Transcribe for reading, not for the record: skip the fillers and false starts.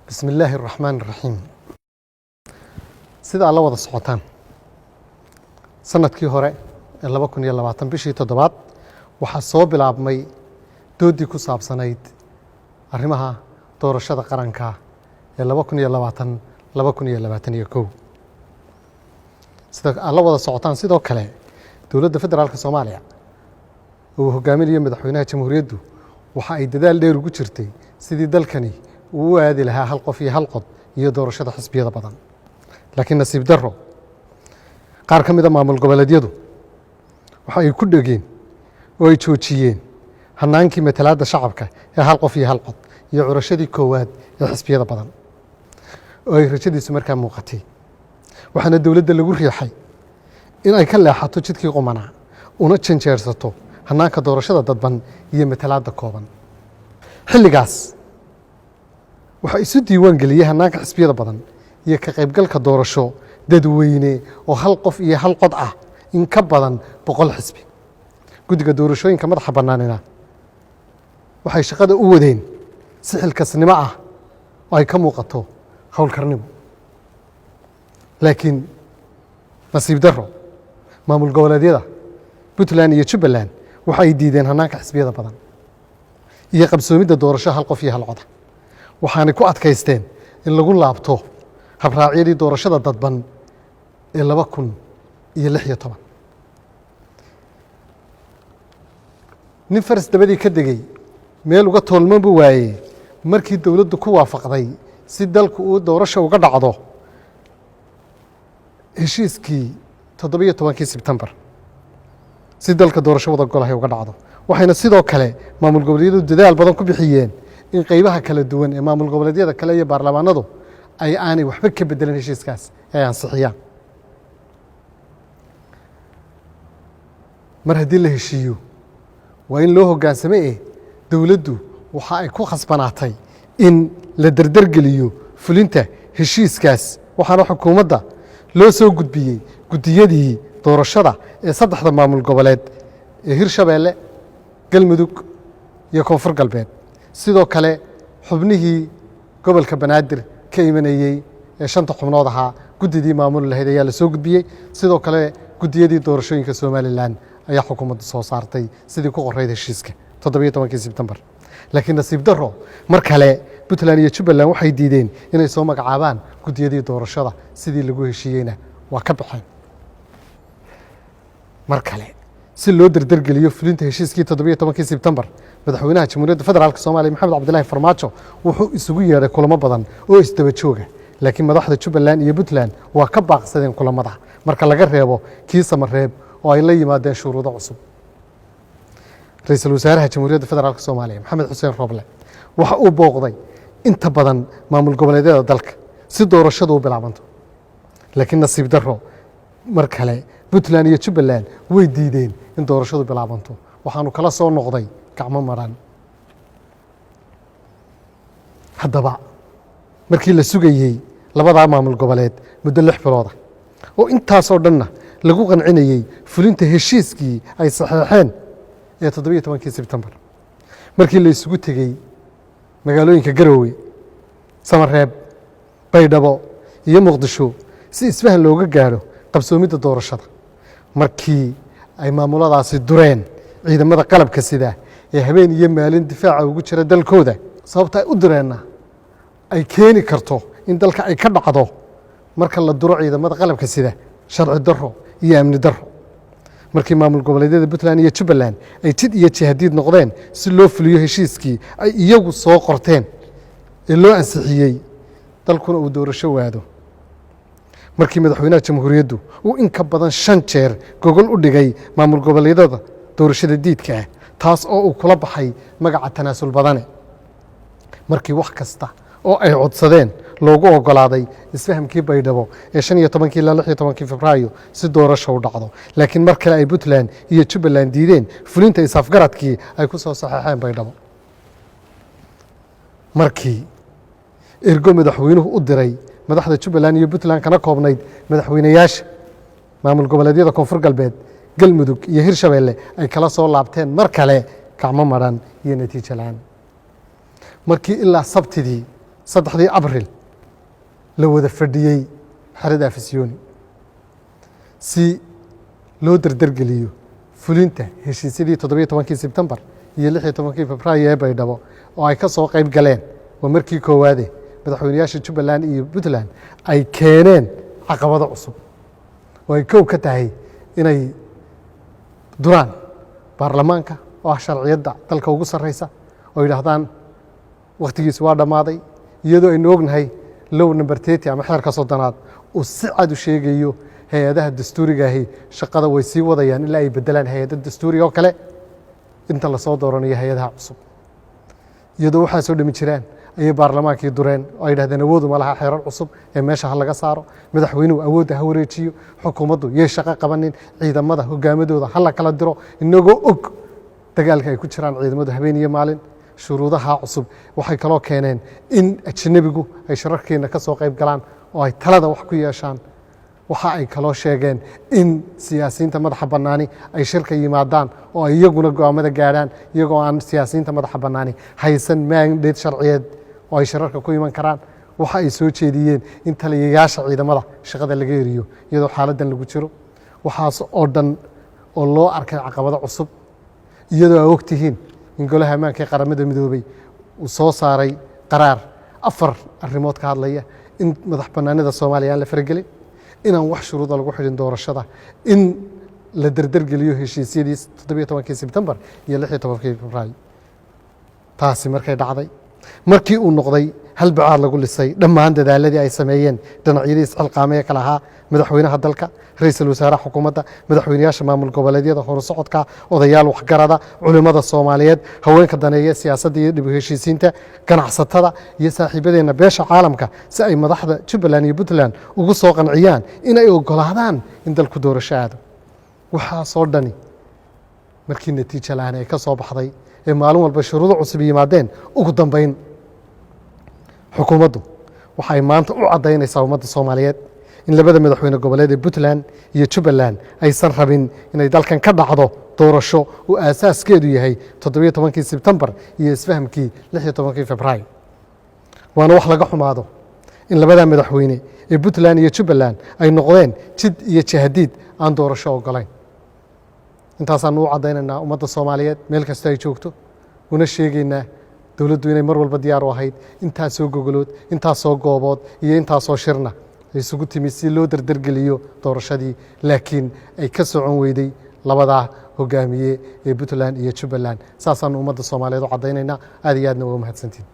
بسم الله الرحمن الرحيم sida alla wada socotaan sanadkii hore ee 2020 bishii 7 waxaa soo bilaabmay doodii ku saabsanayd arrimaha doorashada qaranka ee 2020 sida alla wada socotaan sidoo kale dowladda federaalka Soomaaliya oo hogaaminaya madaxweynaha jamhuuriyaddu waxa ay dadaal dheer ugu jirtay sidii dalkani uu aadi lahaa hal qof iyo hal cod iyo doorashada xisbiyada badan laakiin nasiib darro qaar ka mid ah maamul goboleedyadu waxa ay ku dhageen oo ay joojiyeen hanaankii matalaadda shacabka ee hal qof iyo hal cod iyo curashadii koowaad ee xisbiyada badan oo ay rajadiisu markaa muuqatay waxaana dowladda lagu riixay in ay ka leexato jidkii qumanaa una janjeersato hanaanka doorashada dadban iyo matalaadda kooban xilligaas waxa isu diiwaan geliyay hanaanka xisbiyada badan iyo ka qaybgalka doorasho dadweyne oo hal qof iyo hal cod ah in ka badan 100 xisbi guddiga doorashooyinka madaxa bannaanina waxay shaqada u wadeen si xilkasnimo ah oo ay ka muuqato howlkarnimo laakiin nasiib darro maamul goboleedyada Puntland iyo Jubbaland waxa ay diideen hanaanka xisbiyada badan iyo qabsoomidda doorasho hal qof iyo hal cod waxaanay ku adkaysteen in lagu laabto habraacyadii doorashada dadban ee 2016 nin faras dabadii ka degay meel uga toolman buu waayey markii dowladdu ku waafaqday si dalku uu doorasho uga dhacdo heshiiskii 17 Sebtembar si dalka doorasho wada golahay uga dhacdo waxayna sidoo kale maamul goboleedyadu dadaal badan ku bixiyeen in qaybaha kala duwan ee maamul goboleedyada kale iyo baarlamaanadu ay aanay waxba ka bedelan heshiiskaas ay ansixiyaan mar haddii la heshiiyo waa in loo hoggaansamay dowladdu waxa ay ku khasbanaatay in la dardargeliyo fulinta heshiiskaas waxaana xukuumadda loo soo gudbiyey guddiyadii doorashada ee saddexda maamul goboleed ee Hirshabeelle Galmudug iyo Koonfur Galbeed sidoo kale xubnihii gobolka Banaadir ka imanayay ee 5 xubnood ahaa guddidii maamul lahayd ayaa la soo gudbiyey sidoo kale guddiyadii doorashooyinka Soomaaliland ayaa xukuumadda soo saartay sidii ku qorayd heshiiska 17 Sebtembar laakiin nasiib darro mar kale Puntland iyo Jubbaland waxay diideen inay soo magacaabaan guddiyadii doorashada sidii lagu heshiiyeyna waa ka baxeen mar kale si loo dardargeliyo fulinta heshiiskii 17 Sebtembar madaxweynaha jamhuuriyadda federaalka Soomaaliya Maxamed Cabdullaahi Farmaajo wuxuu isugu yeeray kulamo badan oo isdaba jooga laakiin madaxda Jubbaland iyo Puntland waa ka baaqsadeen kulamada marka laga reebo kii Samareeb oo ay la yimaadeen shuruudo cusub ra'iisul wasaaraha jamhuuriyadda federaalka Soomaaliya Maxamed Xuseen Roble waxa uu booqday inta badan maamul goboleedyada dalka si doorashadu u bilaabanto laakiin nasiib darro mar kale Puntland iyo Jubbaland way diideen in doorashadu bilaabanto waxaanu kala soo noqday gacmo maran haddaba markii la sugayay labada maamul goboleed muddo 6 bilood oo intaas oo dhanna lagu qancinayay fulinta heshiiskii ay saxeexeen ee 17 Sebtembar markii la isugu tagay magaalooyinka Garowe Samareeb Baydhabo iyo Muqdisho si isfahan looga gaaro qabsoomidda doorashada markii ay maamuladaasi dureen ciidamada qalabka sida ee habeen iyo maalin difaaca ugu jira dalkooda sababta ay u dureenna ay keeni karto in dalka ay ka dhacdo marka la duro ciidamada qalabka sida sharci darro iyo amni darro markii maamul goboleedyada Puntland iyo Jubbaland ay tid iyo jihadiid noqdeen si loo fuliyo heshiiskii ay iyagu soo qorteen ee loo ansixiyey dalkuna uu doorasho waado markii madaxweynaha jamhuuriyaddu uu in ka badan 5 jeer gogol u dhigay maamul goboleedyada doorashada diidka ah taas oo uu kula baxay magaca tanaasul badane markii wax kasta oo ay codsadeen loogu ogolaaday isfahamkii Baydhabo ee 15 ilaa 16 Febraayo si doorasho u dhacdo laakiin mar kale ay Puntland iyo Jubbaland diideen fulinta isafgaradkii ay ku soo saxeexeen Baydhabo markii ergo madaxweynuhu u diray madaxda Jubbaland iyo Puntland kana koobnayd madaxweynayaasha maamul goboleedyada Koonfur Galbeed Galmudug iyo Hirshabeelle ay kala soo laabteen mar kale gacmo maran iyo natiijo la'aan markii ilaa sabtidii saddexdii abril la wada fadhiyey xerada afisyooni si loo dardargeliyo fulinta heshiisyadii 17 sebtembar iyo 16 febraayo ee Baydhabo oo ay ka soo qayb galeen waa markii koowaade madaxweynayaasha Jubbaland iyo Puntland ay keeneen caqabado cusub oo ay kow ka tahay inay duraan baarlamaanka oo sharciyada dalka ugu sareysa oo yiraahdaan waqtigiisu waa dhamaaday iyadoo aynu ognahay low number 30 ama xeerka soddanaad oo si cad u sheegayo hay'adaha dastuuriga ahi shaqada way sii wadayaan ilaa ay bedelaan hay'adaha dastuuriga oo kale inta la soo dooranayo hay'adaha cusub iyadoo waxa soo dhimi jiraan ay baarlamaankii dureen oo ay yiraahdeen awood uma laha xeerar cusub ee meesha laga saaro madaxweynuhu awood ha wareejiyo xukuumaddu yey shaqo qabanin ciidamada hogaamadooda hala kala diro inagoo og dagaalka ay ku jiraan ciidamadu habeen iyo maalin shuruudaha cusub waxay kaloo keeneen in ajnabigu ay shirarkeena ka soo qayb galaan oo ay talada wax ku yeeshaan waxa ay kaloo sheegeen in siyaasiyiinta madaxa bannaani ay shirka yimaadaan oo ay iyaguna go'aamada gaadhaan iyagoo aan siyaasiyiinta madaxa bannaani haysan mandate sharciyeed oo ay shirarka ku iman karaan waxa ay soo jeediyeen in taliyayaasha ciidamada shaqada laga eriyo iyadoo xaaladdan lagu jiro waxaas oo dhan oo loo arkay caqabado cusub iyadoo ay ogtihiin in golaha ammaanka ee qaramada midoobay uu soo saaray qaraar 4 arrimood ka hadlaya in madax bannaanida Soomaaliya aan la faragelin inaan wax shuruudo lagu xidhin doorashada in la dardargeliyo heshiisyadii 17 Sebtembar iyo 16 Febraayo taasi markay dhacday markii uu noqday hal bacaad lagu lisay dhammaan dadaaladii ay sameeyeen dhinacyadii isxilqaamay kala ahaa madaxweynaha dalka ra'iisul wasaaraha xukuumadda madaxweynayaasha maamul goboleedyada hor socodka odayaal waxgarada culimada Soomaaliyeed haweenka daneeya siyaasadda iyo dib u heshiisiinta ganacsatada iyo saaxiibadeena beesha caalamka si ay madaxda Jubbaland iyo Puntland ugu soo qanciyaan in ay ogolaadaan in dalku doorasho aado waxa soo dhani markii natiijo la'aan ay ka soo baxday ee maalin walba shuruudo cusub yimaadeen ugu dambeyn xukuumaddu waxay maanta u cadeynaysaa ummadda Soomaaliyeed in labada madaxweyne goboleed ee Puntland iyo Jubbaland aysan rabin inay dalkan ka dhacdo doorasho oo asaaskeedu yahay 17 Sebtembar iyo isfahamkii 16 Febraayo waana wax laga xumaado in labada madaxweyne ee Puntland iyo Jubbaland ay noqdeen jid iyo jahadiid aan doorasho ogolayn intaasaan u cadeynaynaa ummadda Soomaaliyeed meel kasta ay joogto una sheegaynaa dawladdu inay mar walba diyaar u ahayd intaas soo gogolood intaas soo goobood iyo intaas soo shirna ay isugu timi si loo dardargeliyo doorashadii laakiin ay ka socon weyday labada hogaamiye ee Puntland iyo Jubbaland saasaan ummadda Soomaaliyeed u cadeynaynaa aad iyo aadna uga mahadsantiin